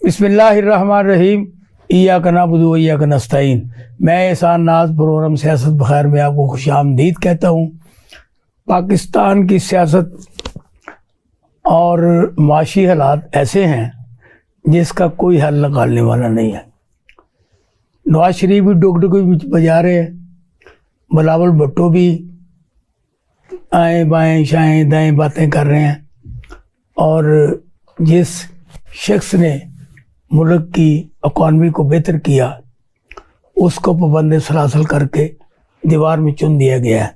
بسم اللہ الرحمن الرحیم، ایاک نعبد و ایاک نستعین۔ میں احسان ناز پروگرام سیاست بخیر میں آپ کو خوش آمدید کہتا ہوں۔ پاکستان کی سیاست اور معاشی حالات ایسے ہیں جس کا کوئی حل نکالنے والا نہیں ہے۔ نواز شریف بھی ڈوک ڈوکی بجا رہے ہیں، بلاول بھٹو بھی آئیں بائیں شائیں دائیں باتیں کر رہے ہیں، اور جس شخص نے ملک کی اکانومی کو بہتر کیا اس کو پابند سلاسل کر کے دیوار میں چن دیا گیا ہے،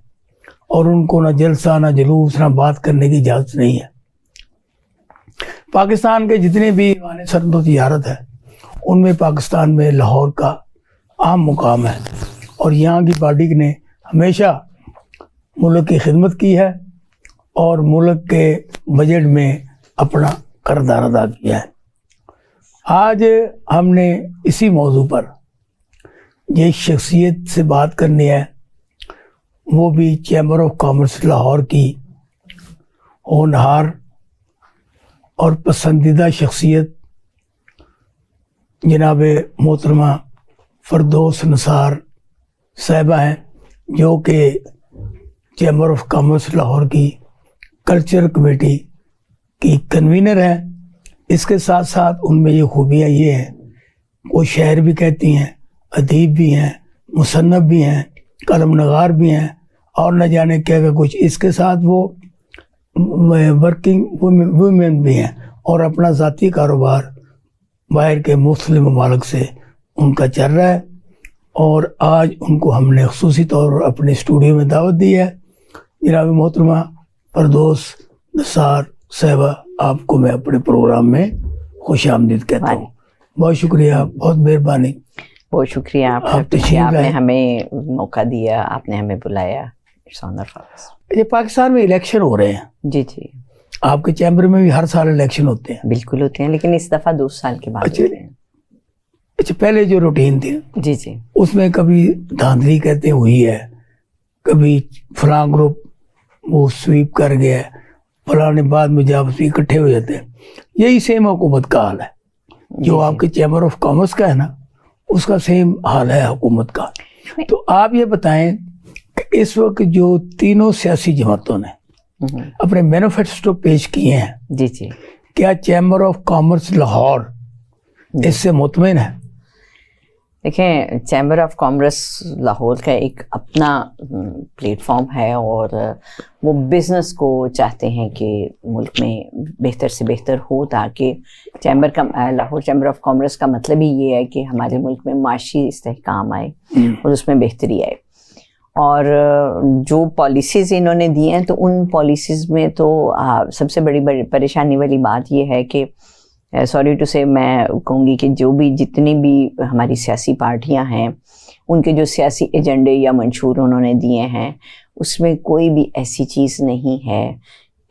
اور ان کو نہ جلسہ نہ جلوس نہ بات کرنے کی اجازت نہیں ہے۔ پاکستان کے جتنے بھی ایوان صنعت و تجارت ہے ان میں پاکستان میں لاہور کا اہم مقام ہے، اور یہاں کی پارٹی نے ہمیشہ ملک کی خدمت کی ہے اور ملک کے بجٹ میں اپنا کردار ادا کیا ہے۔ آج ہم نے اسی موضوع پر جس شخصیت سے بات کرنی ہے، وہ بھی چیمبر آف کامرس لاہور کی ہونہار اور پسندیدہ شخصیت جناب محترمہ فردوس نثار صاحبہ ہیں، جو کہ چیمبر آف کامرس لاہور کی کلچر کمیٹی کی کنوینر ہیں۔ اس کے ساتھ ساتھ ان میں یہ خوبیاں یہ ہیں، وہ شاعر بھی کہتی ہیں، ادیب بھی ہیں، مصنف بھی ہیں، قلم نگار بھی ہیں، اور نہ جانے کیا کچھ۔ اس کے ساتھ وہ ورکنگ ویمن بھی ہیں، اور اپنا ذاتی کاروبار باہر کے مختلف ممالک سے ان کا چل رہا ہے۔ اور آج ان کو ہم نے خصوصی طور پر اپنے اسٹوڈیو میں دعوت دی ہے۔ جناب محترمہ فردوس نثار صاحبہ، آپ کو میں اپنے پروگرام میں خوش آمدید کہتا ہوں۔ بہت شکریہ، بہت مہربانی، بہت شکریہ آپ نے ہمیں موقع دیا، آپ نے ہمیں بلایا۔ یہ پاکستان میں الیکشن ہو رہے ہیں، جی جی، آپ کے چیمبر میں بھی ہر سال الیکشن ہوتے ہیں؟ بالکل ہوتے ہیں، لیکن اس دفعہ 2 سال کے بعد ہوتے ہیں۔ اچھا، پہلے جو روٹین تھی جی جی، اس میں کبھی دھاندلی کہتے ہوئی ہے، کبھی فلاں گروپ وہ سویپ کر گیا ہے، فلاں بعد میں جب اکٹھے ہو جاتے ہیں۔ یہی سیم حکومت کا حال ہے، جو آپ کے چیمبر آف کامرس کا ہے نا، اس کا سیم حال ہے حکومت کا۔ تو آپ یہ بتائیں کہ اس وقت جو تینوں سیاسی جماعتوں نے اپنے مینیفیسٹو پیش کیے ہیں، جی جی، کیا چیمبر آف کامرس لاہور اس سے مطمئن ہے؟ دیکھیں، چیمبر آف کامرس لاہور کا ایک اپنا پلیٹ فارم ہے، اور وہ بزنس کو چاہتے ہیں کہ ملک میں بہتر سے بہتر ہو، تاکہ لاہور چیمبر آف کامرس کا مطلب ہی یہ ہے کہ ہمارے ملک میں معاشی استحکام آئے اور اس میں بہتری آئے۔ اور جو پالیسیز انہوں نے دی ہیں، تو ان پالیسیز میں تو سب سے بڑی پریشانی والی بات یہ ہے کہ سوری ٹو سے میں کہوں گی کہ جتنی بھی ہماری سیاسی پارٹیاں ہیں، ان کے جو سیاسی ایجنڈے یا منشور انہوں نے دیے ہیں، اس میں کوئی بھی ایسی چیز نہیں ہے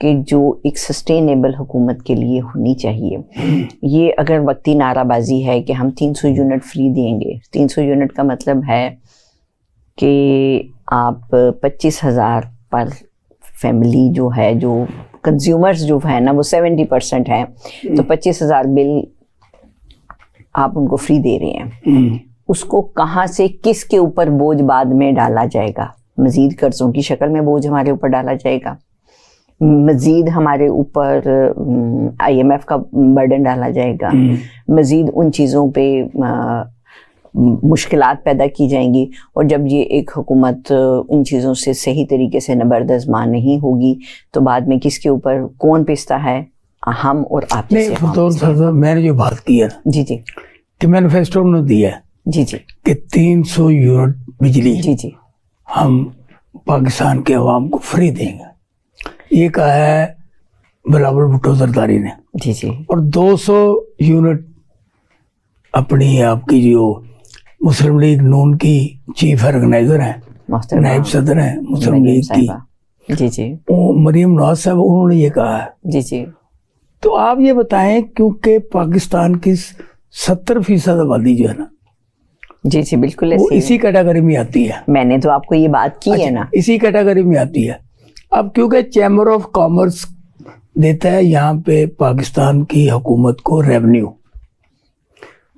کہ جو ایک سسٹینیبل حکومت کے لیے ہونی چاہیے۔ یہ اگر وقتی نعرہ بازی ہے کہ ہم 300 یونٹ فری دیں گے، 300 یونٹ کا مطلب ہے کہ آپ 25,000 پر فیملی جو ہے، جو کنزیومرز جو ہے نا وہ 70% ہیں، تو 25,000 بل آپ ان کو فری دے رہے ہیں۔ اس کو کہاں سے کس کے اوپر بوجھ بعد میں ڈالا جائے گا؟ مزید قرضوں کی شکل میں بوجھ ہمارے اوپر ڈالا جائے گا، مزید ہمارے اوپر IMF کا برڈن ڈالا جائے گا، مزید ان چیزوں پہ مشکلات پیدا کی جائیں گی۔ اور جب یہ ایک حکومت ان چیزوں سے صحیح طریقے سے نبردازماں نہیں ہوگی، تو بعد میں کس کے اوپر کون پیستا ہے؟ ہم اور آپ۔ میں نے جو بات کی ہے، جی جی، کہ مینیفیسٹو نے دیا ہے، جی جی، کہ 300 یونٹ بجلی جی جی، ہم پاکستان کے عوام کو فری دیں گے، یہ کہا ہے بلاول بھٹو زرداری نے۔ جی جی، اور 200 یونٹ اپنی آپ کی جو مسلم لیگ نون کی چیف آرگنائزر ہیں، نائب صدر ہیں مسلم لیگ کی، جی جی، مریم نواز صاحب، انہوں نے یہ کہا ہے۔ جی جی، تو آپ یہ بتائیں، کیونکہ پاکستان کی 70% آبادی جو ہے نا، جی جی، بالکل وہ اسی کیٹیگری میں آتی ہے۔ میں نے تو آپ کو یہ بات کی ہے نا، اسی کیٹیگری میں آتی ہے۔ اب کیونکہ چیمبر آف کامرس دیتا ہے یہاں پہ پاکستان کی حکومت کو ریونیو،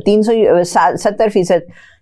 370%,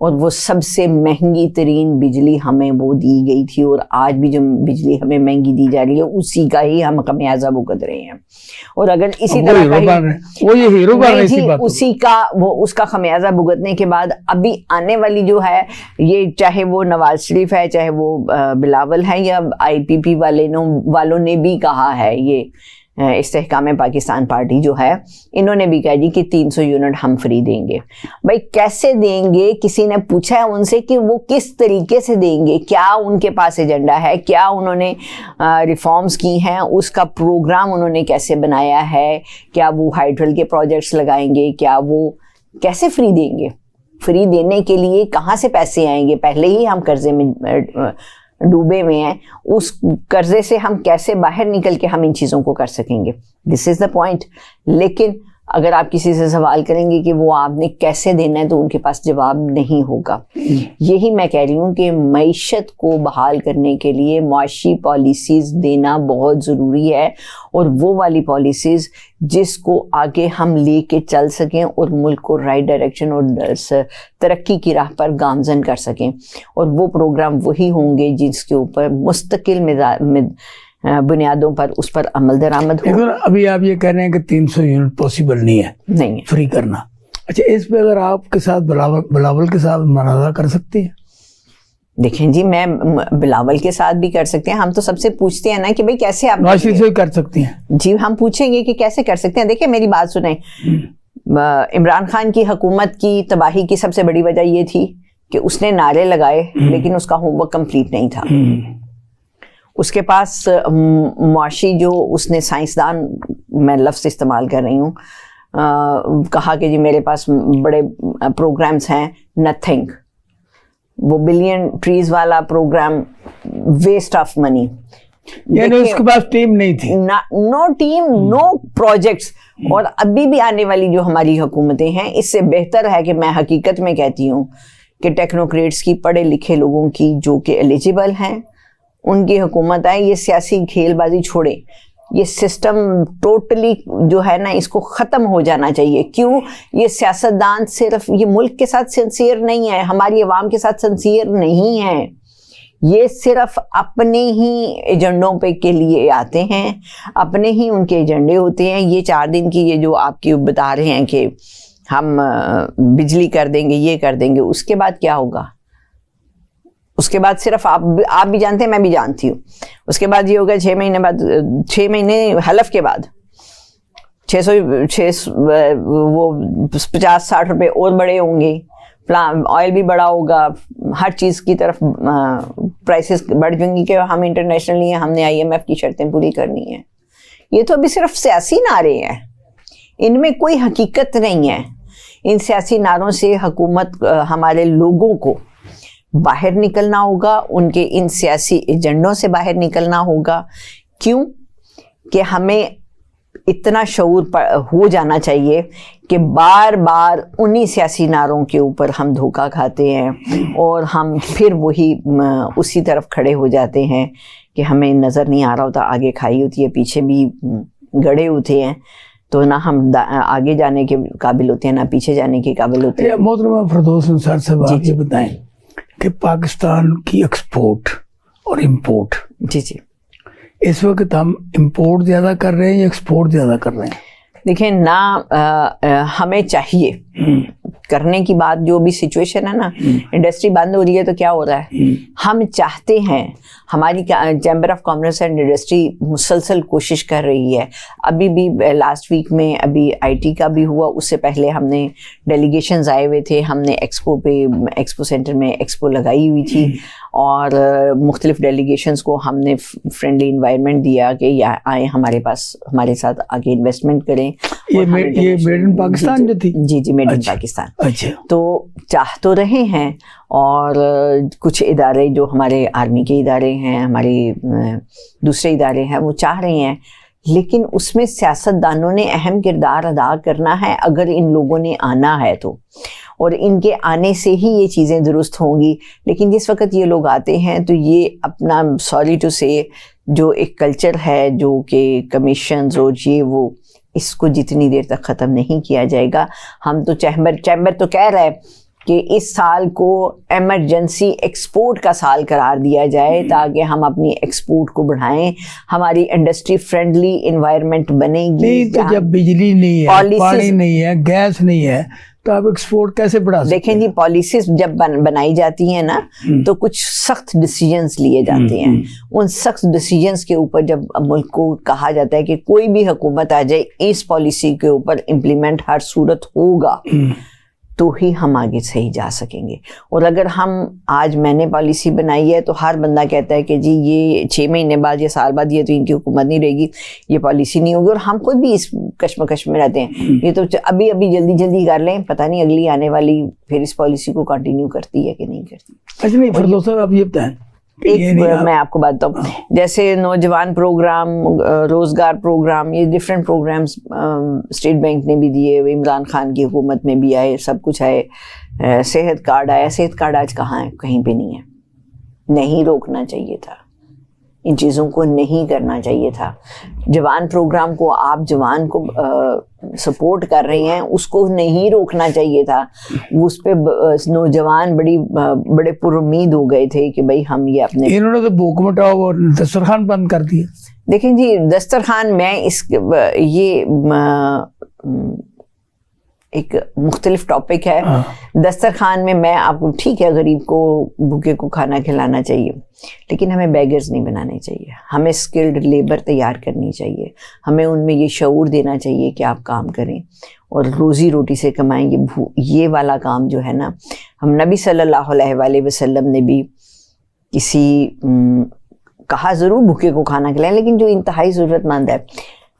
اور وہ سب سے مہنگی ترین بجلی ہمیں وہ دی گئی تھی، اور آج بھی جو بجلی ہمیں مہنگی دی جا رہی ہے اسی کا ہی ہم خمیازہ بھگت رہے ہیں. اور اگر اسی طرح اسی کا اس کا خمیازہ بھگتنے کے بعد ابھی آنے والی جو ہے، یہ چاہے وہ نواز شریف ہے، چاہے وہ بلاول ہے، یا IPP والوں نے بھی کہا ہے، یہ استحکام پاکستان پارٹی جو ہے، انہوں نے بھی کہا جی کہ 300 یونٹ ہم فری دیں گے. بھائی کیسے دیں گے؟ کسی نے پوچھا ہے ان سے کہ وہ کس طریقے سے دیں گے؟ کیا ان کے پاس ایجنڈا ہے؟ کیا انہوں نے ریفارمز کی ہیں؟ اس کا پروگرام انہوں نے کیسے بنایا ہے؟ کیا وہ ہائیڈرل کے پروجیکٹس لگائیں گے؟ کیا وہ کیسے فری دیں گے؟ فری دینے کے لیے کہاں سے پیسے آئیں گے؟ پہلے ہی ہم قرضے میں ڈوبے ہوئے ہیں، اس قرضے سے ہم کیسے باہر نکل کے ہم ان چیزوں کو کر سکیں گے؟ دس از دا پوائنٹ. لیکن اگر آپ کسی سے سوال کریں گے کہ وہ آپ نے کیسے دینا ہے تو ان کے پاس جواب نہیں ہوگا. یہی میں کہہ رہی ہوں کہ معیشت کو بحال کرنے کے لیے معاشی پالیسیز دینا بہت ضروری ہے، اور وہ والی پالیسیز جس کو آگے ہم لے کے چل سکیں اور ملک کو رائٹ ڈائریکشن اور ترقی کی راہ پر گامزن کر سکیں. اور وہ پروگرام وہی ہوں گے جس کے اوپر مستقل بنیادوں پر اس پر عمل درآمد ہو. ابھی آپ یہ کہہ رہے ہیں کہ 300 یونٹ پاسبل نہیں ہے فری کرنا. اچھا، اس پہ اگر آپ کے ساتھ بلاول کے ساتھ مناظرہ کر سکتی ہیں؟ دیکھیں جی، میں بلاول کے ساتھ بھی کر سکتے ہیں. ہم تو سب سے پوچھتے ہیں نا کہ بھئی کیسے آپ نواز شریف سے کر سکتی ہیں؟ جی ہم پوچھیں گے کہ کیسے کر سکتے ہیں. دیکھیں میری بات سنیں، عمران خان کی حکومت کی تباہی کی سب سے بڑی وجہ یہ تھی کہ اس نے نعرے لگائے لیکن اس کا ہوم ورک کمپلیٹ نہیں تھا. اس کے پاس معاشی جو اس نے سائنسدان، میں لفظ استعمال کر رہی ہوں، کہا کہ جی میرے پاس بڑے پروگرامز ہیں، نتھنگ. وہ بلین ٹریز والا پروگرام ویسٹ آف منی، یعنی اس کے پاس ٹیم نہیں تھی، نو ٹیم، نو پروجیکٹس. اور ابھی بھی آنے والی جو ہماری حکومتیں ہیں اس سے بہتر ہے کہ میں حقیقت میں کہتی ہوں کہ ٹیکنوکریٹس کی، پڑھے لکھے لوگوں کی جو کہ ایلیجیبل ہیں، ان کی حکومت آئے. یہ سیاسی کھیل بازی چھوڑے، یہ سسٹم ٹوٹلی جو ہے نا اس کو ختم ہو جانا چاہیے. کیوں؟ یہ سیاستدان صرف یہ ملک کے ساتھ سنسیئر نہیں ہے، ہماری عوام کے ساتھ سنسیئر نہیں ہے. یہ صرف اپنے ہی ایجنڈوں پہ کے لیے آتے ہیں، اپنے ہی ان کے ایجنڈے ہوتے ہیں. یہ 4 دن کی یہ جو آپ کی بتا رہے ہیں کہ ہم بجلی کر دیں گے، یہ کر دیں گے، اس کے بعد کیا ہوگا؟ اس کے بعد صرف آپ بھی جانتے ہیں، میں بھی جانتی ہوں، اس کے بعد یہ ہوگا 6 مہینے بعد، 6 مہینے حلف کے بعد 600 وہ 50-60 روپے اور بڑے ہوں گے، آئل بھی بڑا ہوگا، ہر چیز کی طرف پرائسز بڑھ جائیں گی کہ ہم انٹرنیشنلی ہیں، ہم نے IMF کی شرطیں پوری کرنی ہیں. یہ تو ابھی صرف سیاسی نعرے ہیں، ان میں کوئی حقیقت نہیں ہے. ان سیاسی نعروں سے حکومت، ہمارے لوگوں کو باہر نکلنا ہوگا، ان کے ان سیاسی ایجنڈوں سے باہر نکلنا ہوگا. کیوں کہ ہمیں اتنا شعور ہو جانا چاہیے کہ بار بار انہی سیاسی نعروں کے اوپر ہم دھوکہ کھاتے ہیں اور ہم پھر وہی اسی طرف کھڑے ہو جاتے ہیں کہ ہمیں نظر نہیں آ رہا ہوتا، آگے کھائی ہوتی ہے، پیچھے بھی گڑے ہوتے ہیں، تو نہ ہم آگے جانے کے قابل ہوتے ہیں نہ پیچھے جانے کے قابل ہوتے ہیں. محترمہ فردوس انصار صاحب، آپ یہ بتائیں کہ پاکستان کی ایکسپورٹ اور امپورٹ، جی اس وقت ہم امپورٹ زیادہ کر رہے ہیں یا ایکسپورٹ زیادہ کر رہے ہیں؟ دیکھیں نا، ہمیں چاہیے کرنے کی بات، جو بھی سچویشن ہے نا، انڈسٹری بند ہو رہی ہے تو کیا ہو رہا ہے، ہم چاہتے ہیں، ہماری chamber of commerce and industry مسلسل کوشش کر رہی ہے. ابھی بھی لاسٹ ویک میں ابھی IT کا بھی ہوا، اس سے پہلے ہم نے ڈیلیگیشنز آئے ہوئے تھے، ہم نے ایکسپو سینٹر میں ایکسپو لگائی ہوئی تھی، اور مختلف ڈیلیگیشنز کو ہم نے فرینڈلی انوائرمنٹ دیا کہ آئیں ہمارے پاس، ہمارے ساتھ آگے انویسٹمنٹ کریں. یہ میڈ ان پاکستان جو تھی؟ جی میڈ ان پاکستان. اچھا، تو چاہ تو رہے ہیں، اور کچھ ادارے جو ہمارے آرمی کے ادارے ہیں، ہمارے دوسرے ادارے ہیں، وہ چاہ رہے ہیں، لیکن اس میں سیاستدانوں نے اہم کردار ادا کرنا ہے اگر ان لوگوں نے آنا ہے تو، اور ان کے آنے سے ہی یہ چیزیں درست ہوں گی. لیکن جس وقت یہ لوگ آتے ہیں تو یہ اپنا سوری ٹو سے جو ایک کلچر ہے جو کہ کمیشنز اور یہ وہ، اس کو جتنی دیر تک ختم نہیں کیا جائے گا، ہم تو چیمبر تو کہہ رہے کہ اس سال کو ایمرجنسی ایکسپورٹ کا سال قرار دیا جائے تاکہ ہم اپنی ایکسپورٹ کو بڑھائیں, ہماری انڈسٹری فرینڈلی انوائرمنٹ بنے گی. نہیں تو جب بجلی نہیں ہے, پانی نہیں ہے, گیس نہیں ہے, تو آپ ایکسپورٹ کیسے بڑھا سکتے ہیں؟ دیکھیں جی, پالیسیز جب بنائی جاتی ہیں نا تو کچھ سخت ڈیسیجنز لیے جاتے ہیں. ان سخت ڈیسیجنز کے اوپر جب ملک کو کہا جاتا ہے کہ کوئی بھی حکومت آ جائے اس پالیسی کے اوپر امپلیمنٹ ہر صورت ہوگا, تو ہی ہم آگے صحیح جا سکیں گے. اور اگر ہم آج میں نے پالیسی بنائی ہے تو ہر بندہ کہتا ہے کہ جی یہ 6 مہینے بعد یا سال بعد یہ تو ان کی حکومت نہیں رہے گی, یہ پالیسی نہیں ہوگی, اور ہم خود بھی اس کشمکش میں رہتے ہیں. یہ تو ابھی جلدی جلدی کر لیں, پتہ نہیں اگلی آنے والی پھر اس پالیسی کو کنٹینیو کرتی ہے کہ نہیں کرتی. اچھا نہیں فردوس صاحب آپ یہ بتائیں, ایک میں آپ کو بات بتاؤں, جیسے نوجوان پروگرام, روزگار پروگرام, یہ ڈفرینٹ پروگرامز اسٹیٹ بینک نے بھی دیے, عمران خان کی حکومت میں بھی آئے, سب کچھ آئے. صحت کارڈ آیا, صحت کارڈ آج کہاں ہے؟ کہیں پہ نہیں ہے. نہیں روکنا چاہیے تھا, ان چیزوں کو نہیں کرنا چاہیے تھا. جوان پروگرام کو آپ جوان کو سپورٹ کر رہے ہیں, اس کو نہیں روکنا چاہیے تھا. اس پہ نوجوان بڑے پر امید ہو گئے تھے کہ بھائی ہم یہ اپنے, انہوں نے تو بھوک مٹاؤ اور دسترخوان بند کر دیا. دیکھیں جی دسترخوان, میں یہ ایک مختلف ٹاپک ہے. دسترخوان میں میں آپ کو, ٹھیک ہے غریب کو بھوکے کو کھانا کھلانا چاہیے, لیکن ہمیں بیگرز نہیں بنانے چاہیے. ہمیں اسکلڈ لیبر تیار کرنی چاہیے. ہمیں ان میں یہ شعور دینا چاہیے کہ آپ کام کریں اور روزی روٹی سے کمائیں. یہ والا کام جو ہے نا, ہم نبی صلی اللہ علیہ وآلہ وسلم نے بھی کہا ضرور بھوکے کو کھانا کھلائیں, لیکن جو انتہائی ضرورت مند ہے.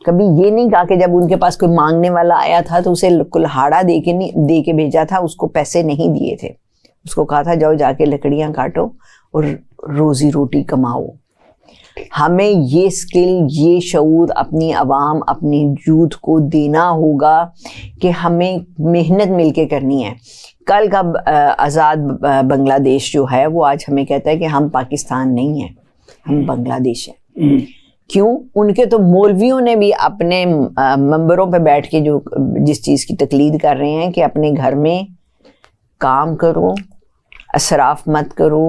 کبھی یہ نہیں کہا کہ جب ان کے پاس کوئی مانگنے والا آیا تھا تو اسے کلہاڑا دے کے بھیجا تھا, اس کو پیسے نہیں دیے تھے. اس کو کہا تھا جاؤ جا کے لکڑیاں کاٹو اور روزی روٹی کماؤ. ہمیں یہ اسکل, یہ شعور اپنی عوام, اپنی یوتھ کو دینا ہوگا کہ ہمیں محنت مل کے کرنی ہے. کل کا آزاد بنگلہ دیش جو ہے وہ آج ہمیں کہتا ہے کہ ہم پاکستان نہیں ہیں, ہم بنگلہ دیش ہیں. کیوں؟ ان کے تو مولویوں نے بھی اپنے ممبروں پہ بیٹھ کے جو جس چیز کی تقلید کر رہے ہیں کہ اپنے گھر میں کام کرو, اسراف مت کرو,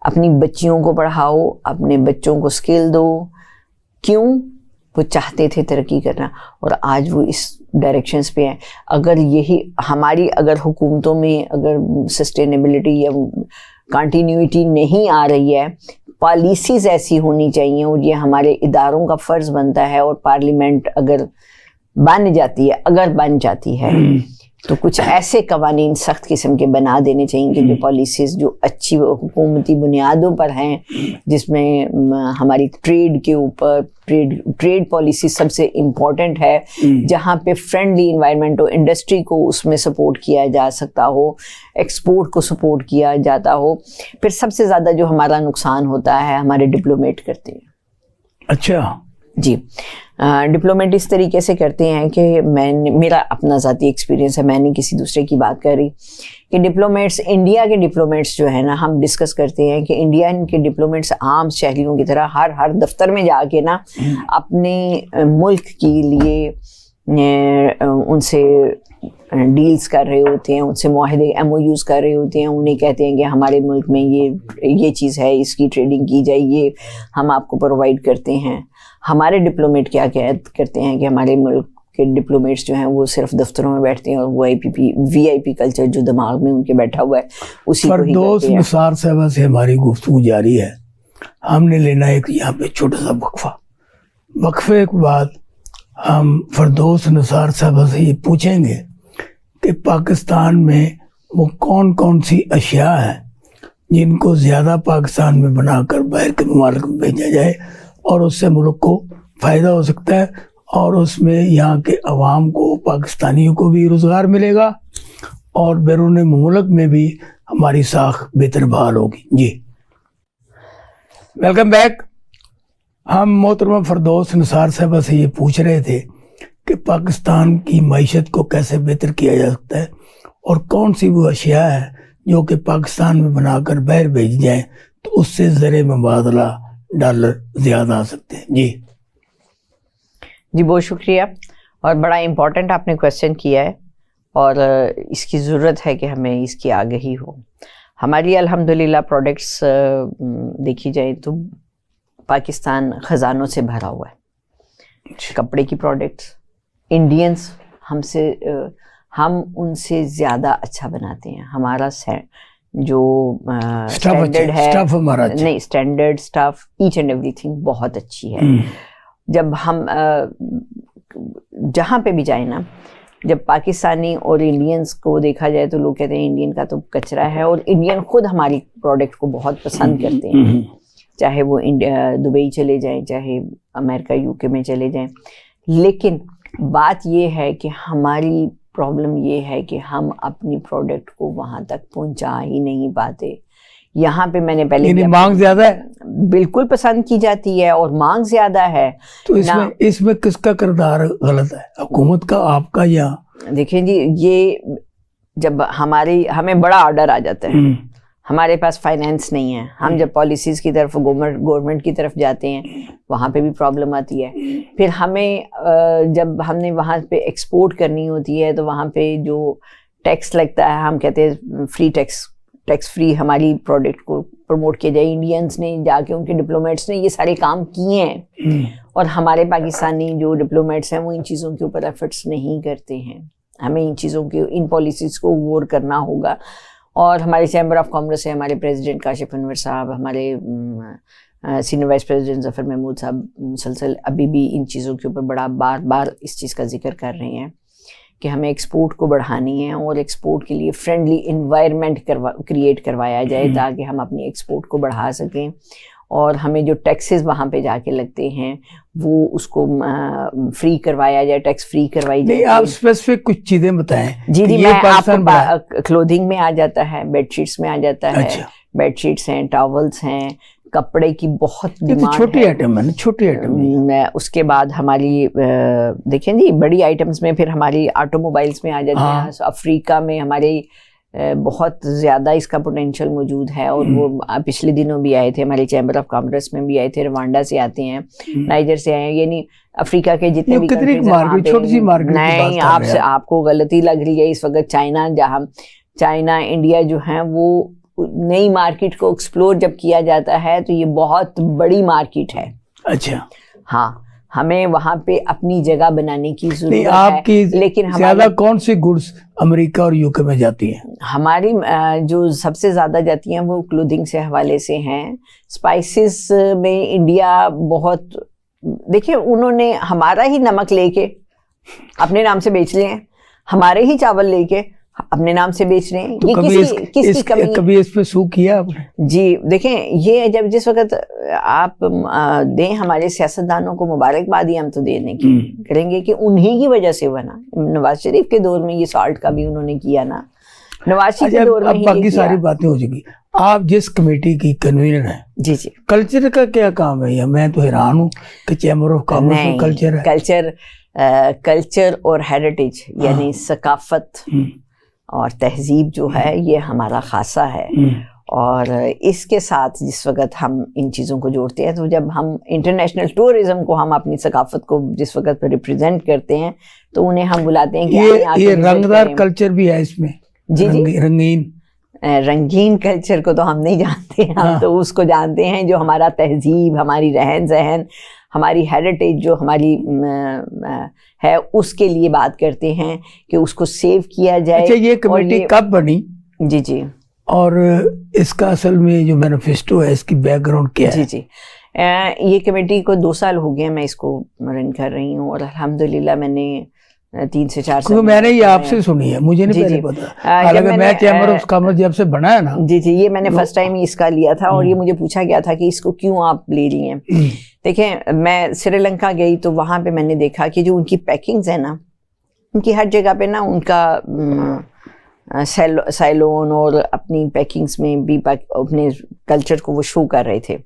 اپنی بچیوں کو پڑھاؤ, اپنے بچوں کو اسکل دو. کیوں؟ وہ چاہتے تھے ترقی کرنا, اور آج وہ اس ڈائریکشنز پہ ہیں. اگر یہی ہماری اگر حکومتوں میں اگر سسٹینیبلٹی یا کنٹینیوٹی نہیں آ رہی ہے, پالیسیز ایسی ہونی چاہیے, اور یہ ہمارے اداروں کا فرض بنتا ہے. اور پارلیمنٹ اگر بن جاتی ہے تو کچھ ایسے قوانین سخت قسم کے بنا دینے چاہیے کہ جو پالیسیز جو اچھی حکومتی بنیادوں پر ہیں, جس میں ہماری ٹریڈ کے اوپر ٹریڈ پالیسی سب سے امپورٹنٹ ہے, جہاں پہ فرینڈلی انوائرمنٹ ہو, انڈسٹری کو اس میں سپورٹ کیا جا سکتا ہو, ایکسپورٹ کو سپورٹ کیا جاتا ہو. پھر سب سے زیادہ جو ہمارا نقصان ہوتا ہے ہمارے ڈپلومیٹ کرتے ہیں. اچھا جی, ڈپلومیٹ اس طریقے سے کرتے ہیں کہ میرا اپنا ذاتی ایکسپیرینس ہے, میں نہیں کسی دوسرے کی بات کر رہی, کہ ڈپلومیٹس, انڈیا کے ڈپلومیٹس جو ہے نا, ہم ڈسکس کرتے ہیں کہ انڈین کے ڈپلومیٹس عام شہریوں کی طرح ہر دفتر میں جا کے نا اپنے ملک کے لیے ان سے ڈیلز کر رہے ہوتے ہیں, ان سے معاہدے MOUs کر رہے ہوتے ہیں. انہیں کہتے ہیں کہ ہمارے ملک میں یہ چیز ہے, اس کی ٹریڈنگ کی جائے, یہ ہم آپ کو پرووائڈ کرتے ہیں. ہمارے ڈپلومیٹ کیا کرتے ہیں کہ ہمارے ملک کے ڈپلومیٹس جو ہیں وہ صرف دفتروں میں بیٹھتے ہیں, اور وہ VIP کلچر جو دماغ میں ان کے بیٹھا ہوا ہے اسی کو ہی کرتے ہیں. فردوس نثار صاحبہ سے ہماری گفتگو جاری ہے. ہم نے لینا ایک یہاں پہ چھوٹا سا وقفے کے بعد ہم فردوس نثار صاحبہ سے یہ پوچھیں گے کہ پاکستان میں وہ کون کون سی اشیاء ہیں جن کو زیادہ پاکستان میں بنا کر باہر کے ممالک میں بھیجا جائے اور اس سے ملک کو فائدہ ہو سکتا ہے, اور اس میں یہاں کے عوام کو, پاکستانیوں کو بھی روزگار ملے گا, اور بیرون ملک میں بھی ہماری ساکھ بہتر بحال ہوگی. جی ویلکم بیک. ہم محترمہ فردوس نثار صاحبہ سے یہ پوچھ رہے تھے کہ پاکستان کی معیشت کو کیسے بہتر کیا جا سکتا ہے, اور کون سی وہ اشیاء ہیں جو کہ پاکستان میں بنا کر باہر بھیج جائیں تو اس سے زر مبادلہ ڈالر زیادہ آ سکتے ہیں. جی بہت شکریہ, اور بڑا امپورٹنٹ آپ نے کویسچن کیا ہے, اور اس کی ضرورت ہے کہ ہمیں اس کی آگہی ہو. ہماری الحمدللہ پروڈکٹس دیکھی جائیں تو پاکستان خزانوں سے بھرا ہوا ہے. کپڑے کی پروڈکٹس انڈینس ہم ان سے زیادہ اچھا بناتے ہیں. ہمارا جو اسٹینڈرڈ ہے نہیں اسٹینڈرڈ اسٹف ایچ اینڈ ایوری تھنگ بہت اچھی ہے. جب ہم جہاں پہ بھی جائیں نا, جب پاکستانی اور انڈینس کو دیکھا جائے تو لوگ کہتے ہیں انڈین کا تو کچرا ہے, اور انڈین خود ہماری پروڈکٹ کو بہت پسند کرتے ہیں, چاہے وہ دبئی چلے جائیں, چاہے امریکہ UK میں چلے جائیں. لیکن بات یہ ہے کہ ہماری پرابلم یہ ہے کہ ہم اپنی پروڈکٹ کو وہاں تک پہنچا ہی نہیں پاتے. یہاں پہ میں نے پہلے مانگ زیادہ ہے, بالکل پسند کی جاتی ہے اور مانگ زیادہ ہے. تو اس میں کس کا کردار غلط ہے, حکومت کا, آپ کا, یا؟ دیکھیں جی, یہ جب ہمیں بڑا آرڈر آ جاتا ہے, ہمارے پاس فائنینس نہیں ہے, ہم جب پالیسیز کی طرف گورنمنٹ کی طرف جاتے ہیں وہاں پہ بھی پرابلم آتی ہے. پھر ہمیں جب ہم نے وہاں پہ ایکسپورٹ کرنی ہوتی ہے تو وہاں پہ جو ٹیکس لگتا ہے, ہم کہتے ہیں فری ٹیکس فری ہماری پروڈکٹ کو پروموٹ کیا جائے. انڈینس نے جا کے, ان کے ڈپلومیٹس نے یہ سارے کام کیے ہیں, اور ہمارے پاکستانی جو ڈپلومیٹس ہیں وہ ان چیزوں کے اوپر ایفرٹس نہیں کرتے ہیں. ہمیں ان چیزوں کے, ان پالیسیز کو غور کرنا ہوگا. اور ہمارے چیمبر آف کامرس سے ہمارے پریزیڈنٹ کاشف انور صاحب, ہمارے senior vice president Zafar Mahmood صاحب مسلسل ابھی بھی ان چیزوں کے اوپر بڑا بار اس چیز کا ذکر کر رہے ہیں کہ ہمیں ایکسپورٹ کو بڑھانی ہے, اور ایکسپورٹ کے لیے فرینڈلی انوائرمنٹ کریٹ کروایا جائے تاکہ ہم اپنی ایکسپورٹ کو بڑھا سکیں. اور ہمیں جو ٹیکسز وہاں پہ جا کے لگتے ہیں وہ اس کو فری کروایا جائے, ٹیکس فری کروائی جائے. آپ اسپیسیفک کچھ چیزیں بتائیں. جی میں آپ کو کلودنگ میں آ جاتا ہے, بیڈ شیٹس میں آ جاتا ہے. بیڈ شیٹس ہیں, ٹاولس ہیں, کپڑے کی بہت ڈیمانڈ ہے. چھوٹی آئٹم ہے نا, چھوٹی آئٹم. اس کے بعد ہماری دیکھیں جی بڑی آئٹمس میں پھر ہماری آٹو موبائلس میں آ جاتے ہیں. افریقہ میں ہمارے بہت زیادہ اس کا پوٹینشیل موجود ہے, اور وہ پچھلے دنوں بھی آئے تھے, ہمارے چیمبر آف کامرس میں بھی آئے تھے. روانڈا سے آتے ہیں, نائجر سے آئے ہیں, یعنی افریقہ کے جتنے بھی چھوٹی سی مارکیٹ. نہیں, آپ کو غلطی لگ رہی ہے. اس وقت چائنا انڈیا جو ہیں وہ نئی مارکیٹ کو ایکسپلور جب کیا جاتا ہے تو یہ بہت بڑی مارکیٹ ہے. اچھا, ہاں, ہمیں وہاں پہ اپنی جگہ بنانے کی ضرورت ہے. آپ کی لیکن زیادہ کون سی گڈس امریکہ اور UK میں جاتی ہیں؟ ہماری جو سب سے زیادہ جاتی ہیں وہ کلودنگ سے حوالے سے ہیں. اسپائسز میں انڈیا بہت, دیکھیں انہوں نے ہمارا ہی نمک لے کے اپنے نام سے بیچ لے ہیں, ہمارے ہی چاول لے کے اپنے نام سے بیچ رہے ہیں. یہ کس کی کمی ہے؟ کبھی اس پہ سو کیا آپ نے؟ جی دیکھیں, یہ جس وقت آپ دیں ہمارے سیاستدانوں کو مبارکباد ہی ہم تو دینے کی کریں گے کہ انہی کی وجہ سے بنا. نواز شریف کے دور میں یہ سالٹ کا بھی انہوں نے کیا نا, نواز شریف کے دور میں. باقی ساری باتیں ہو چکی. آپ جس کمیٹی کی کنوینر ہیں, جی کلچر کا کیا کام ہے؟ میں تو حیران ہوں کہ چیمبر آف کامرس میں کلچر ہے. کلچر اور ہیریٹیج یعنی ثقافت اور تہذیب جو ہے یہ ہمارا خاصہ ہے. اور اس کے ساتھ جس وقت ہم ان چیزوں کو جوڑتے ہیں, تو جب ہم انٹرنیشنل ٹورزم کو, ہم اپنی ثقافت کو جس وقت ریپرزینٹ کرتے ہیں تو انہیں ہم بلاتے ہیں کہ یہ رنگدار کلچر بھی ہے اس میں. جی رنگین کلچر کو تو ہم نہیں جانتے, ہم تو اس کو جانتے ہیں جو ہمارا تہذیب, ہماری رہن سہن, ہماری ہیریٹیج جو ہماری ہے اس کے لیے بات کرتے ہیں کہ اس کو سیو کیا جائے. اچھا, یہ کمیٹی کب بنی؟ جی اور اس کا اصل میں جو مینیفیسٹو ہے اس کی بیک گراؤنڈ کیا ہے؟ جی یہ کمیٹی کو 2 سال ہو گئے میں اس کو رن کر رہی ہوں, اور الحمدللہ میں نے 3 سے 4 سال. میں نے یہ آپ سے سنی ہے, مجھے نہیں پہلے پتا. حالانکہ میں چیمبر آف کامرس جب سے بنا ہے نا. جی یہ میں نے فرسٹ ٹائم اس کا لیا تھا, اور یہ مجھے پوچھا گیا تھا کہ اس کو کیوں آپ لے رہی ہیں. دیکھیں, میں سری لنکا گئی تو وہاں پہ میں نے دیکھا کہ جو ان کی پیکنگز ہیں نا, ان کی ہر جگہ پہ نا ان کا سیلون اور اپنی پیکنگز میں بھی اپنے کلچر کو وہ شو کر رہے تھے.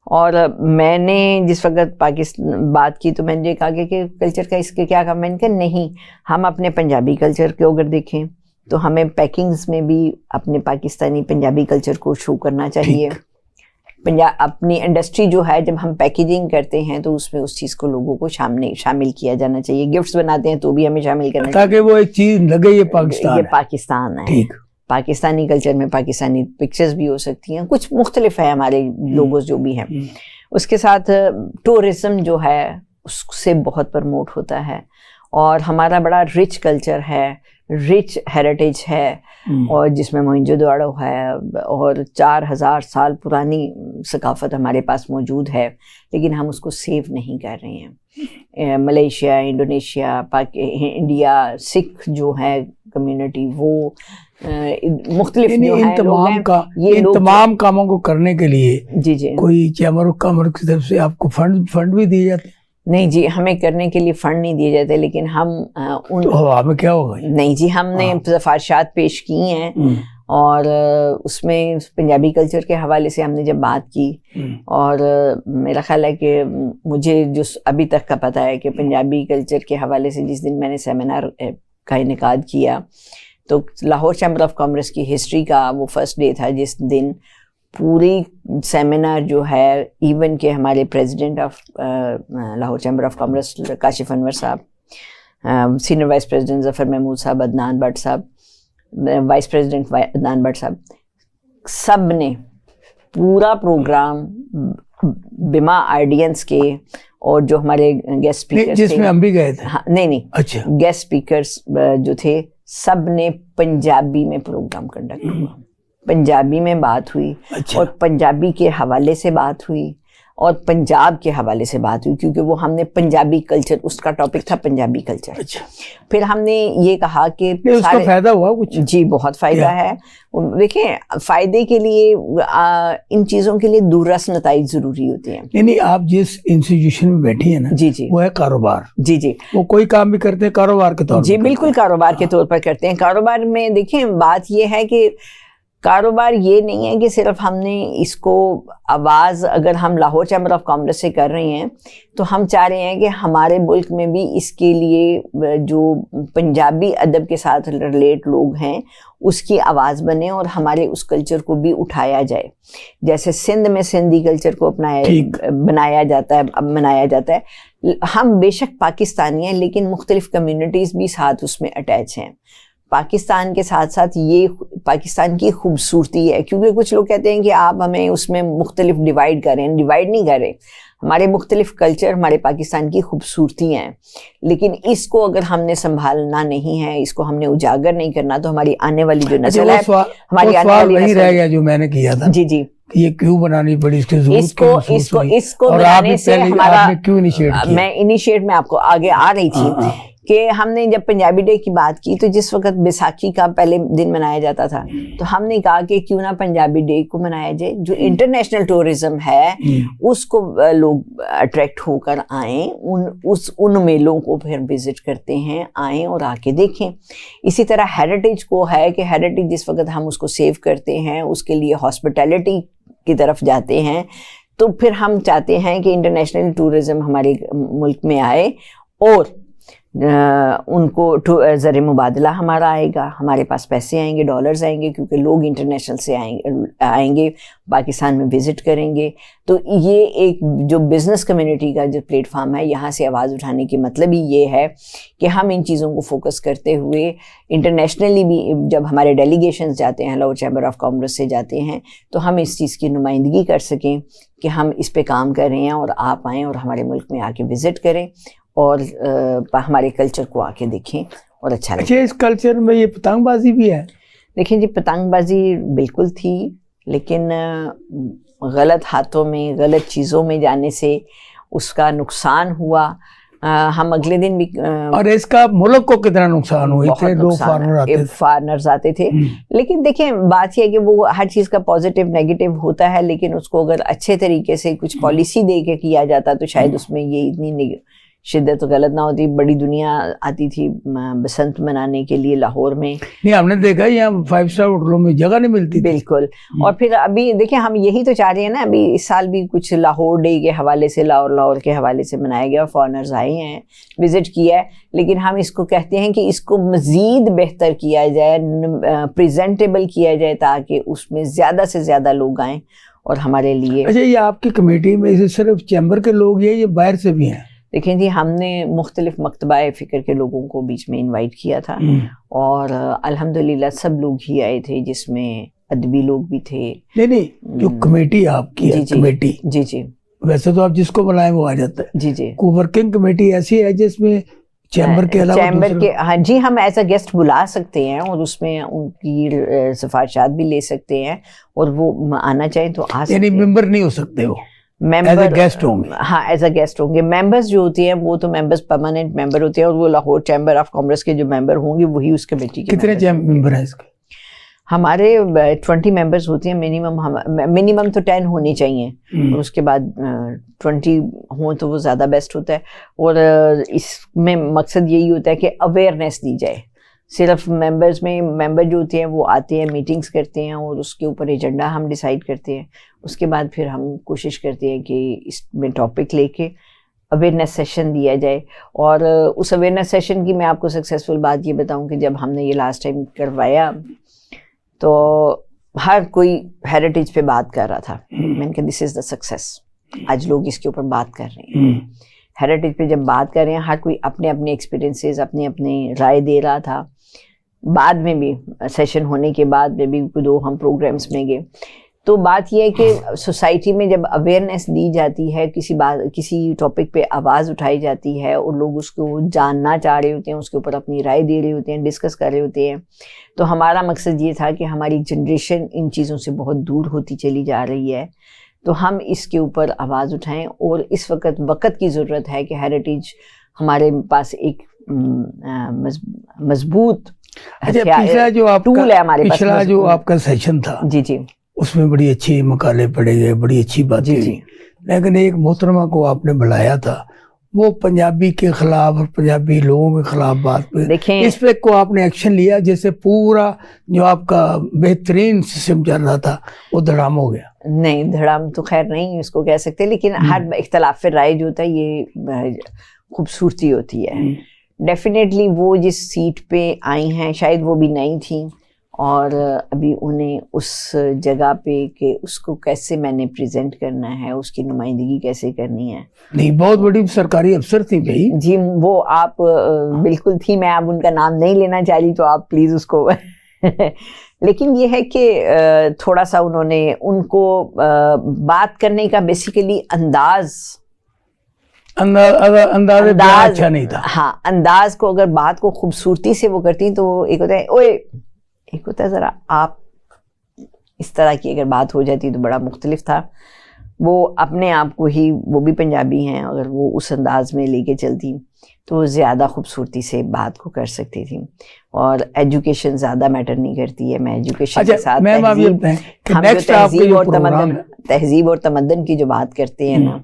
اور میں نے جس وقت پاکستان بات کی تو میں نے کہا کہ کلچر کا اس کے کیا کام. میں نے کہا نہیں, ہم اپنے پنجابی کلچر کو اگر دیکھیں تو ہمیں پیکنگز میں بھی اپنے پاکستانی پنجابی کلچر کو شو کرنا چاہیے. اپنی انڈسٹری جو ہے جب ہم پیکیجنگ کرتے ہیں تو اس میں اس چیز کو لوگوں کو شامل کیا جانا چاہیے. گفٹس بناتے ہیں تو بھی ہمیں شامل کرنا چاہیے تاکہ وہ ایک چیز لگے یہ پاکستان ہے. ٹھیک. پاکستانی کلچر میں پاکستانی پکچرز بھی ہو سکتی ہیں, کچھ مختلف ہے ہمارے لوگوز جو بھی ہیں. اس کے ساتھ ٹورزم جو ہے اس سے بہت پرموٹ ہوتا ہے, اور ہمارا بڑا رچ کلچر ہے, رچ ہیریٹیج ہے, اور جس میں موہنجو داڑو ہے اور 4000 سال پرانی ثقافت ہمارے پاس موجود ہے, لیکن ہم اس کو سیو نہیں کر رہے ہیں. ملیشیا, انڈونیشیا, انڈیا, سکھ جو ہے کمیونٹی, وہ مختلف جو ہیں لوگ ہیں. یہ تمام کاموں کو کرنے کے لیے جی کوئی چیمبر آف کامرس کی طرف سے آپ کو فنڈ بھی دیے جاتے ہیں؟ نہیں جی, ہمیں کرنے کے لیے فنڈ نہیں دیے جاتے, لیکن ہم ہمیں کیا ہوگا؟ نہیں جی, ہم نے سفارشات پیش کی ہیں, اور اس میں پنجابی کلچر کے حوالے سے ہم نے جب بات کی, اور میرا خیال ہے کہ مجھے جو ابھی تک کا پتہ ہے کہ پنجابی کلچر کے حوالے سے جس دن میں نے سیمینار کا انعقاد کیا تو لاہور چیمبر آف کامرس کی ہسٹری کا وہ فرسٹ ڈے تھا, جس دن پوری سیمینار جو ہے, ایون کہ ہمارے president of Lahore chamber of commerce Kashif Anwar صاحب, senior vice president Zafar Mahmood صاحب, عدنان بٹ صاحب, وائس پریزیڈنٹ عدنان بٹ صاحب, سب نے پورا پروگرام بما آڈینس کے, اور جو ہمارے گیسٹ اسپیکرز جس میں ہم بھی گئے تھے, نہیں اچھا, گیسٹ اسپیکرز جو تھے سب نے پنجابی میں پروگرام کنڈکٹ ہوا, پنجابی میں بات ہوئی, اور پنجابی کے حوالے سے بات ہوئی, اور پنجاب کے حوالے سے بات ہوئی, کیونکہ وہ ہم نے پنجابی کلچر, اس کا ٹاپک تھا پنجابی کلچر. پھر ہم نے یہ کہا کہ اس کا فائدہ ہوا کچھ؟ جی بہت فائدہ ہے. دیکھیں, فائدے کے لیے ان چیزوں کے لیے دوررس نتائج ضروری ہوتے ہیں. نہیں, آپ جس انسٹیٹیوشن میں بیٹھی ہیں نا, جی وہ ہے کاروبار. جی وہ کوئی کام بھی کرتے ہیں کاروبار کے طور پر؟ جی بالکل کاروبار کے طور پر کرتے ہیں. کاروبار میں دیکھیں بات یہ ہے کہ کاروبار یہ نہیں ہے کہ صرف ہم نے اس کو آواز, اگر ہم لاہور چیمبر آف کامرس سے کر رہے ہیں تو ہم چاہ رہے ہیں کہ ہمارے ملک میں بھی اس کے لیے جو پنجابی ادب کے ساتھ ریلیٹ لوگ ہیں اس کی آواز بنے, اور ہمارے اس کلچر کو بھی اٹھایا جائے. جیسے سندھ میں سندھی کلچر کو منایا جاتا ہے. ہم بے شک پاکستانی ہیں, لیکن مختلف کمیونٹیز بھی ساتھ اس میں اٹیچ ہیں. پاکستان کے ساتھ ساتھ یہ پاکستان کی خوبصورتی ہے, کیونکہ کچھ لوگ کہتے ہیں کہ آپ ہمیں اس میں مختلف ڈیوائیڈ کریں. ڈیوائیڈ نہیں کریں, ہمارے مختلف کلچر ہمارے پاکستان کی خوبصورتی ہیں, لیکن اس کو اگر ہم نے سنبھالنا نہیں ہے, اس کو ہم نے اجاگر نہیں کرنا, تو ہماری آنے والی جو نسل ہے, ہماری آنے والی نسل رہ گیا جو میں نے کیا تھا. جی یہ کیوں بنانی پڑی, اس کی ضرورت اس کو بنانے سے ہمارا, میں انیشیٹ میں آپ کو آگے آ رہی تھی کہ ہم نے جب پنجابی ڈے کی بات کی تو جس وقت بیساکھی کا پہلے دن منایا جاتا تھا, تو ہم نے کہا کہ کیوں نہ پنجابی ڈے کو منایا جائے. جو انٹرنیشنل ٹورزم ہے اس کو لوگ اٹریکٹ ہو کر آئیں, ان میلوں کو پھر وزٹ کرتے ہیں, آئیں اور آ کے دیکھیں. اسی طرح ہیریٹیج کو ہے کہ ہیریٹیج جس وقت ہم اس کو سیو کرتے ہیں, اس کے لیے ہاسپٹیلٹی کی طرف جاتے ہیں, تو پھر ہم چاہتے ہیں کہ انٹرنیشنل ٹورزم ہمارے ملک میں آئے, اور ان کو زر مبادلہ ہمارا آئے گا, ہمارے پاس پیسے آئیں گے, ڈالرز آئیں گے, کیونکہ لوگ انٹرنیشنل سے آئیں گے, پاکستان میں وزٹ کریں گے. تو یہ ایک جو بزنس کمیونٹی کا جو پلیٹ فارم ہے, یہاں سے آواز اٹھانے کی مطلب ہی یہ ہے کہ ہم ان چیزوں کو فوکس کرتے ہوئے انٹرنیشنلی بھی جب ہمارے ڈیلیگیشنز جاتے ہیں, لاہور چیمبر آف کامرس سے جاتے ہیں, تو ہم اس چیز کی نمائندگی کر سکیں کہ ہم اس پہ کام کر رہے ہیں, اور آپ آئیں اور ہمارے ملک میں آ کے وزٹ کریں, اور ہمارے کلچر کو آ کے دیکھیں اور اچھا لگے. اچھا, اس کلچر میں یہ پتنگ بازی بھی ہے؟ دیکھیں جی, پتنگ بازی بالکل تھی, لیکن غلط ہاتھوں میں, غلط چیزوں میں جانے سے اس کا نقصان ہوا. ہم اگلے دن بھی, اور اس کا ملک کو کتنا نقصان ہوا, اتنے لوگ فارنرز آتے تھے. لیکن دیکھیں بات یہ ہے کہ وہ ہر چیز کا پازیٹیو نیگیٹو ہوتا ہے, لیکن اس کو اگر اچھے طریقے سے کچھ پالیسی دے کے کیا جاتا تو شاید اس میں یہ اتنی شدت غلط نہ ہوتی. بڑی دنیا آتی تھی بسنت منانے کے لیے لاہور میں. نہیں, ہم نے دیکھا یہاں 5 اسٹار ہوٹلوں میں جگہ نہیں ملتی. بالکل. اور پھر ابھی دیکھیں ہم یہی تو چاہ رہے ہیں نا, ابھی اس سال بھی کچھ لاہور ڈے کے حوالے سے, لاہور کے حوالے سے منایا گیا, فارنرز آئے ہیں, وزٹ کیا ہے, لیکن ہم اس کو کہتے ہیں کہ اس کو مزید بہتر کیا جائے, پریزنٹیبل کیا جائے, تاکہ اس میں زیادہ سے زیادہ لوگ آئیں اور ہمارے لیے. اچھا یہ آپ کی کمیٹی میں صرف چیمبر کے لوگ ہیں یا باہر سے بھی ہیں؟ دیکھیں جی ہم نے مختلف مکتبہ فکر کے لوگوں کو بیچ میں انوائٹ کیا تھا اور الحمدللہ سب لوگ ہی آئے تھے جس میں ادبی لوگ بھی تھے. نہیں جو کمیٹی آپ کی ہے کمیٹی جی جی ویسے تو آپ جس کو بلائیں وہ آ جاتا ہے. جی جی کوئی ورکنگ کمیٹی ایسی ہے جس میں چیمبر کے علاوہ چیمبر کے ہاں جی ہم ایز اے گیسٹ بلا سکتے ہیں اور اس میں ان کی سفارشات بھی لے سکتے ہیں اور وہ آنا چاہیں تو آ سکتے ہیں. یعنی ممبر نہیں ہو سکتے وہ ممبر گیسٹ ہوں گے. ہاں ایز اے گیسٹ ہوں گے. ممبرز جو ہوتے ہیں وہ تو ممبرز پرماننٹ ممبر ہوتے ہیں اور وہ لاہور چیمبر آف کامرس کے جو ممبر ہوں گے وہی اس کمیٹی کے. کتنے ممبر ہیں اس کے؟ ہمارے 20 ممبرز ہوتے ہیں منیمم تو 10 ہونے چاہیے اور اس کے بعد 20 ہوں تو وہ زیادہ بیسٹ ہوتا ہے. اور اس میں مقصد یہی ہوتا ہے کہ اویئرنیس دی جائے. صرف ممبرز میں ممبر جو ہوتے ہیں وہ آتے ہیں میٹنگز کرتے ہیں اور اس کے اوپر ایجنڈا ہم ڈیسائیڈ کرتے ہیں. اس کے بعد پھر ہم کوشش کرتے ہیں کہ اس میں ٹاپک لے کے اویئرنیس سیشن دیا جائے. اور اس اویئرنیس سیشن کی میں آپ کو سکسیزفل بات یہ بتاؤں کہ جب ہم نے یہ لاسٹ ٹائم کروایا تو ہر کوئی ہیریٹیج پہ بات کر رہا تھا. میں نے کہا دس از دا سکسیس. آج لوگ اس کے اوپر بات کر رہے ہیں. ہیریٹیج پہ جب بات کر رہے ہیں ہر کوئی اپنے اپنے ایکسپیرینسز اپنے رائے دے رہا تھا. بعد میں بھی سیشن ہونے کے بعد میں بھی 2 ہم پروگرامس میں گئے. تو بات یہ ہے کہ سوسائٹی میں جب اویئرنیس دی جاتی ہے کسی ٹاپک پہ آواز اٹھائی جاتی ہے اور لوگ اس کو جاننا چاہ رہے ہوتے ہیں اس کے اوپر اپنی رائے دے رہے ہوتے ہیں ڈسکس کر رہے ہوتے ہیں تو ہمارا مقصد یہ تھا کہ ہماری جنریشن ان چیزوں سے بہت دور ہوتی چلی جا رہی ہے تو ہم اس کے اوپر آواز اٹھائیں. اور اس وقت کی ضرورت ہے کہ ہیریٹیج ہمارے پاس ایک مضبوط ٹول ہے ہمارے پاس. پچھلا جو آپ کا سیشن تھا جی جی اس میں بڑی اچھی مقالے پڑھے گئے بڑی اچھی باتیں ہوئی لیکن ایک محترمہ کو آپ نے بلایا تھا وہ پنجابی کے خلاف اور پنجابی لوگوں کے خلاف بات پہ دیکھیں اس پہ کو آپ نے ایکشن لیا جیسے پورا جو آپ کا بہترین سسٹم چل رہا تھا وہ دھڑام ہو گیا. نہیں دھڑام تو خیر نہیں اس کو کہہ سکتے لیکن ہر اختلاف رائے جو ہوتا ہے یہ خوبصورتی ہوتی ہے. ڈیفینیٹلی وہ جس سیٹ پہ آئی ہیں شاید وہ بھی نئی تھیں اور ابھی انہیں اس جگہ پہ کہ اس کو کیسے میں نے پریزنٹ کرنا ہے اس کی نمائندگی کیسے کرنی ہے. نہیں بہت بڑی سرکاری افسر تھی بھائی. جی وہ آپ بالکل تھی. میں اب ان کا نام نہیں لینا چاہ رہی تو آپ پلیز اس کو لیکن یہ ہے کہ تھوڑا سا انہوں نے ان کو بات کرنے کا بیسیکلی انداز اچھا نہیں تھا. ہاں انداز کو اگر بات کو خوبصورتی سے وہ کرتی تو ایک ہوتا ہے اوئے ایک ہوتا ہے ذرا آپ اس طرح کی اگر بات ہو جاتی تو بڑا مختلف تھا. وہ اپنے آپ کو ہی وہ بھی پنجابی ہیں اگر وہ اس انداز میں لے کے چلتی تو زیادہ خوبصورتی سے بات کو کر سکتی تھی. اور ایجوکیشن زیادہ میٹر نہیں کرتی ہے. میں ایجوکیشن کے ساتھ تہذیب اور تمدن کی جو بات کرتے ہیں نا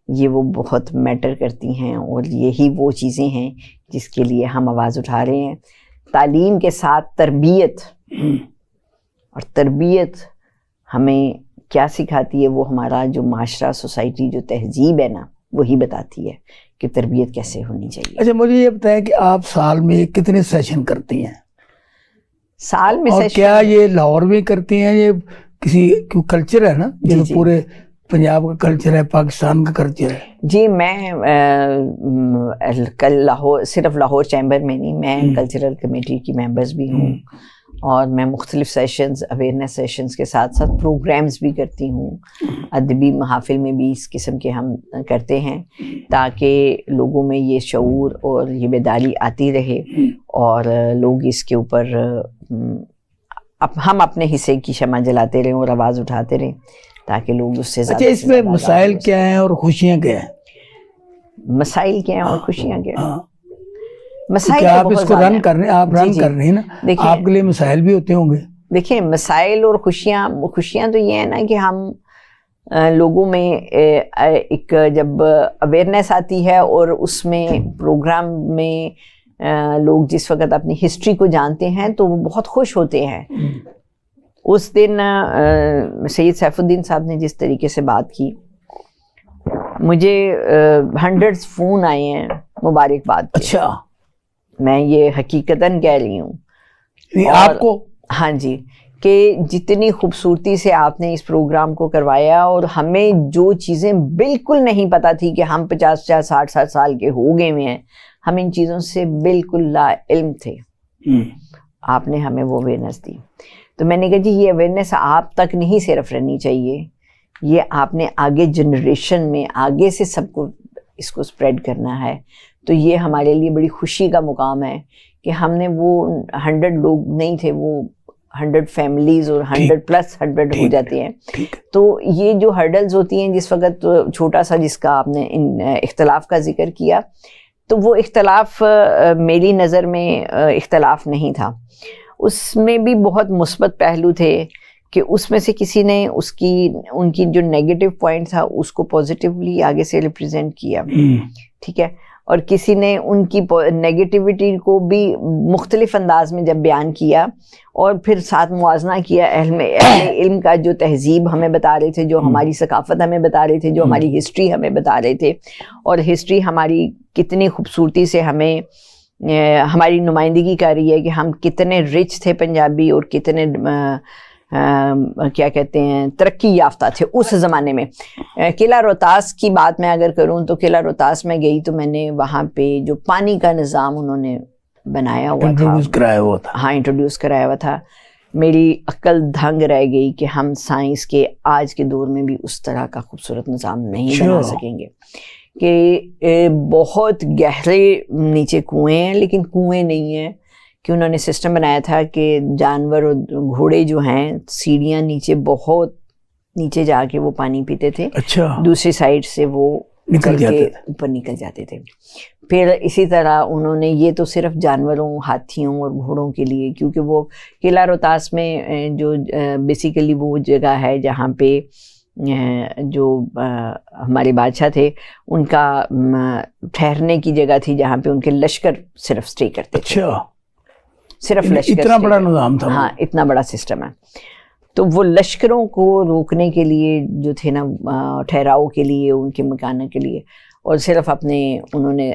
یہ وہ بہت میٹر کرتی ہیں اور یہی وہ چیزیں ہیں جس کے لیے ہم آواز اٹھا رہے ہیں. تعلیم کے ساتھ تربیت اور تربیت ہمیں کیا سکھاتی ہے وہ ہمارا جو معاشرہ سوسائٹی جو تہذیب ہے نا وہی بتاتی ہے کہ تربیت کیسے ہونی چاہیے. اچھا مجھے یہ بتائیں کہ آپ سال میں کتنے سیشن کرتی ہیں؟ سال میں اور کیا یہ لاہور میں کرتی ہیں یہ کسی کلچر ہے نا جیسے پورے پنجاب کا کلچر ہے پاکستان کا کلچر ہے؟ جی میں کل صرف لاہور چیمبر میں نہیں میں کلچرل کمیٹی کی ممبرز بھی ہوں اور میں مختلف سیشنز اویئرنیس سیشنز کے ساتھ ساتھ پروگرامز بھی کرتی ہوں. ادبی محافل میں بھی اس قسم کے ہم کرتے ہیں تاکہ لوگوں میں یہ شعور اور یہ بیداری آتی رہے اور لوگ اس کے اوپر ہم اپنے حصے کی شمع جلاتے رہیں اور آواز اٹھاتے رہیں تاکہ لوگ اس سے زیادہ. اچھا اس میں مسائل کیا ہیں اور خوشیاں کیا ہیں؟ مسائل کیا ہیں اور خوشیاں کیا ہیں؟ مسائل آپ اس کو رن کر رہے ہیں آپ رن کر رہے ہیں نا آپ کے لیے مسائل بھی ہوتے ہوں گے. دیکھیں مسائل اور خوشیاں تو یہ ہے نا کہ ہم لوگوں میں ایک جب اویئرنیس آتی ہے اور اس میں پروگرام میں لوگ جس وقت اپنی ہسٹری کو جانتے ہیں تو وہ بہت خوش ہوتے ہیں. اس دن سید سیف الدین صاحب نے جس طریقے سے بات کی مجھے 100 فون آئے ہیں مبارکباد. اچھا میں یہ حقیقتاً کہہ رہی ہوں آپ کو؟ ہاں جی کہ جتنی خوبصورتی سے آپ نے اس پروگرام کو کروایا، اور ہمیں جو چیزیں بالکل نہیں پتہ تھی کہ ہم 50 60 سال کے ہو گئے ہوئے ہیں، ہم ان چیزوں سے بالکل لا علم تھے، آپ نے ہمیں وہ اویئرنیس دی. تو میں نے کہا جی یہ اویئرنیس آپ تک نہیں صرف رہنی چاہیے، یہ آپ نے آگے جنریشن میں آگے سے سب کو اس کو اسپریڈ کرنا ہے. تو یہ ہمارے لیے بڑی خوشی کا مقام ہے کہ ہم نے وہ 100 لوگ نہیں تھے، وہ 100 فیملیز اور 100+ ہو جاتے ہیں. تو یہ جو ہرڈلز ہوتی ہیں جس وقت چھوٹا سا جس کا آپ نے اختلاف کا ذکر کیا، تو وہ اختلاف میری نظر میں اختلاف نہیں تھا، اس میں بھی بہت مثبت پہلو تھے کہ اس میں سے کسی نے ان کی جو نیگیٹو پوائنٹ تھا اس کو پازیٹیولی آگے سے ریپرزینٹ کیا، ٹھیک ہے، اور کسی نے ان کی نیگیٹیوٹی کو بھی مختلف انداز میں جب بیان کیا، اور پھر ساتھ موازنہ کیا اہل علم کا جو تہذیب ہمیں بتا رہے تھے، جو ہماری ثقافت ہمیں بتا رہے تھے، جو ہماری ہسٹری ہمیں بتا رہے تھے، اور ہسٹری ہماری کتنی خوبصورتی سے ہمیں ہماری نمائندگی کر رہی ہے کہ ہم کتنے رچ تھے پنجابی، اور کتنے کیا کہتے ہیں ترقی یافتہ تھے اس زمانے میں. قلعہ روہتاس کی بات میں اگر کروں تو قلعہ روہتاس میں گئی تو میں نے وہاں پہ جو پانی کا نظام انہوں نے بنایا ہوا تھا، انٹروڈیوس کرایا ہوا تھا، میری عقل دھنگ رہ گئی کہ ہم سائنس کے آج کے دور میں بھی اس طرح کا خوبصورت نظام نہیں بنا سکیں گے، کہ بہت گہرے نیچے کنویں ہیں لیکن کنویں نہیں ہیں، کہ انہوں نے سسٹم بنایا تھا کہ جانور اور گھوڑے جو ہیں سیڑھیاں نیچے بہت نیچے جا کے وہ پانی پیتے تھے، دوسری سائڈ سے وہ نکل کے اوپر نکل جاتے تھے. پھر اسی طرح انہوں نے یہ تو صرف جانوروں، ہاتھیوں اور گھوڑوں کے لیے، کیونکہ وہ قلعہ روہتاس میں جو بیسیکلی وہ جگہ ہے جہاں پہ جو ہمارے بادشاہ تھے ان کا ٹھہرنے کی جگہ تھی، جہاں پہ ان کے لشکر صرف اسٹے کرتے تھے، صرف لشکر. اتنا بڑا نظام تھا. ہاں اتنا بڑا سسٹم ہے. تو وہ لشکروں کو روکنے کے لیے جو تھے نا، ٹھہراؤ کے لیے، ان کے مکانوں کے لیے، اور صرف اپنے انہوں نے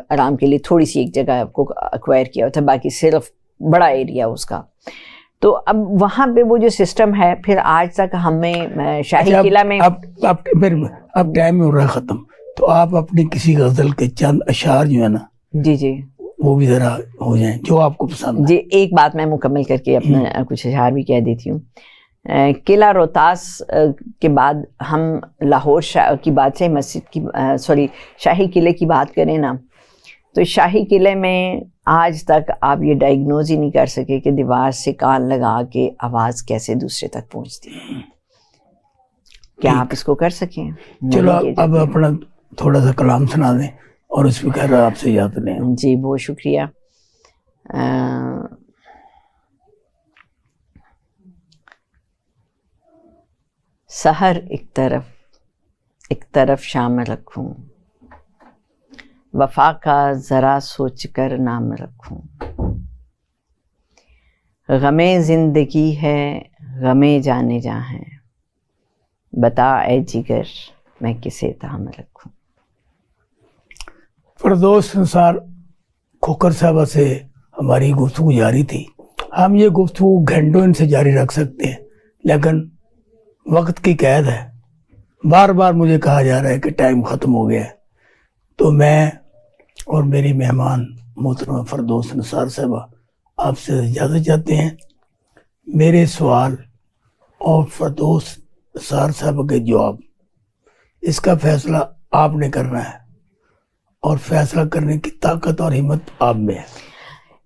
آرام کے لیے تھوڑی سی ایک جگہ کو ایکوائر کیا ہوا تھا، باقی صرف بڑا ایریا اس کا. تو اب وہاں پہ وہ جو سسٹم ہے، پھر آج تک ہمیں شاہی قلعہ میں اب ٹائم ہو رہا ہے ختم، تو آپ اپنی کسی غزل کے چند اشعار جو ہے نا، جی وہ بھی ذرا ہو جائیں جو آپ کو پسند. جی ایک بات میں مکمل کر کے اپنا کچھ اشعار بھی کہہ دیتی ہوں. قلعہ روہتاس کے بعد ہم لاہور کی بادشاہی مسجد کی شاہی قلعے کی بات کریں نا، تو شاہی قلعے میں آج تک آپ یہ ڈائگنوز ہی نہیں کر سکے کہ دیوار سے کان لگا کے آواز کیسے دوسرے تک پہنچتی ہے. کیا آپ اس کو کر سکیں؟ چلو اب اپنا تھوڑا سا کلام سنا دیں اور اس پہ کہہ رہا آپ سے یاد لیں. جی بہت شکریہ. سحر ایک طرف شام رکھوں، وفا کا ذرا سوچ کر نام رکھوں، غمِ زندگی ہے غمِ جانے جاں ہے، بتا اے جگر میں کسے تام رکھوں. فردوس نثار کھوکھر صاحبہ سے ہماری گفتگو جاری تھی. ہم یہ گفتگو گھنٹوں ان سے جاری رکھ سکتے ہیں، لیکن وقت کی قید ہے. بار بار مجھے کہا جا رہا ہے کہ ٹائم ختم ہو گیا ہے. تو میں اور میری مہمان محترمہ فردوس نثار صاحبہ آپ سے اجازت چاہتے ہیں. میرے سوال اور فردوس نثار صاحبہ کے جواب، اس کا فیصلہ آپ نے کرنا ہے، اور فیصلہ کرنے کی طاقت اور ہمت آپ میں ہے.